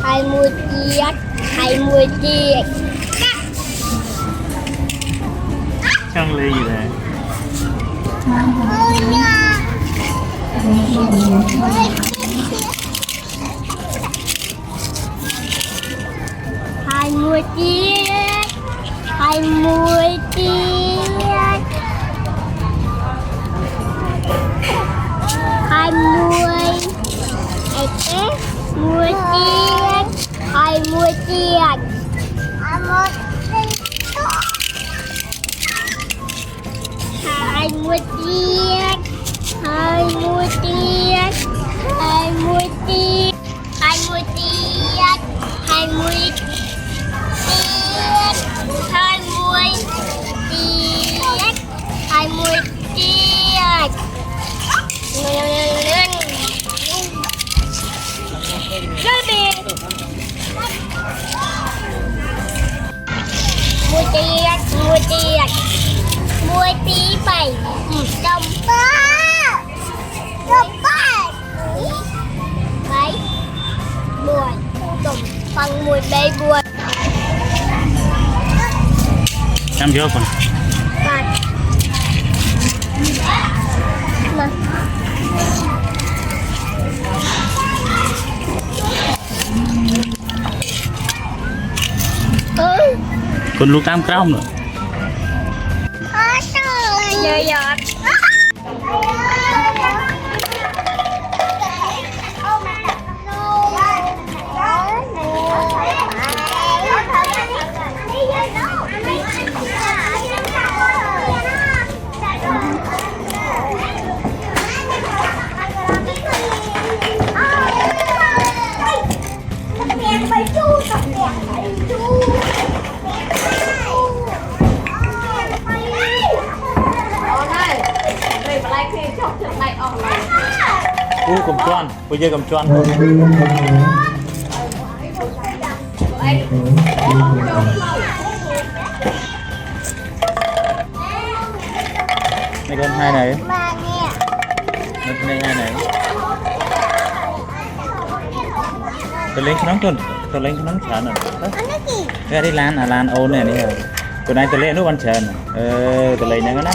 20 chiếc Chẳng lấy gì này hai mươi chiếc 20 chiếc 20 10 chiếc 20 chiếc 20 chiếc 20 chiếc 20 chiếc 20 chiếc 20 chiếc 20 chiếc 20 chiếc lên đi mua chiếc 10 tí 7 đồng bảy buồn đồng bằng 10 bê buồn Em vô con và mà Con lúc tam cao nữa giờ giọt cầm choan, bây giờ cầm choan này con hai này này hai này tôi lên cái nón tuần tôi lên cái nón chán rồi cái đi lan lan ôn này này rồi từ nay tôi lên nó ăn chán tôi lấy này cái này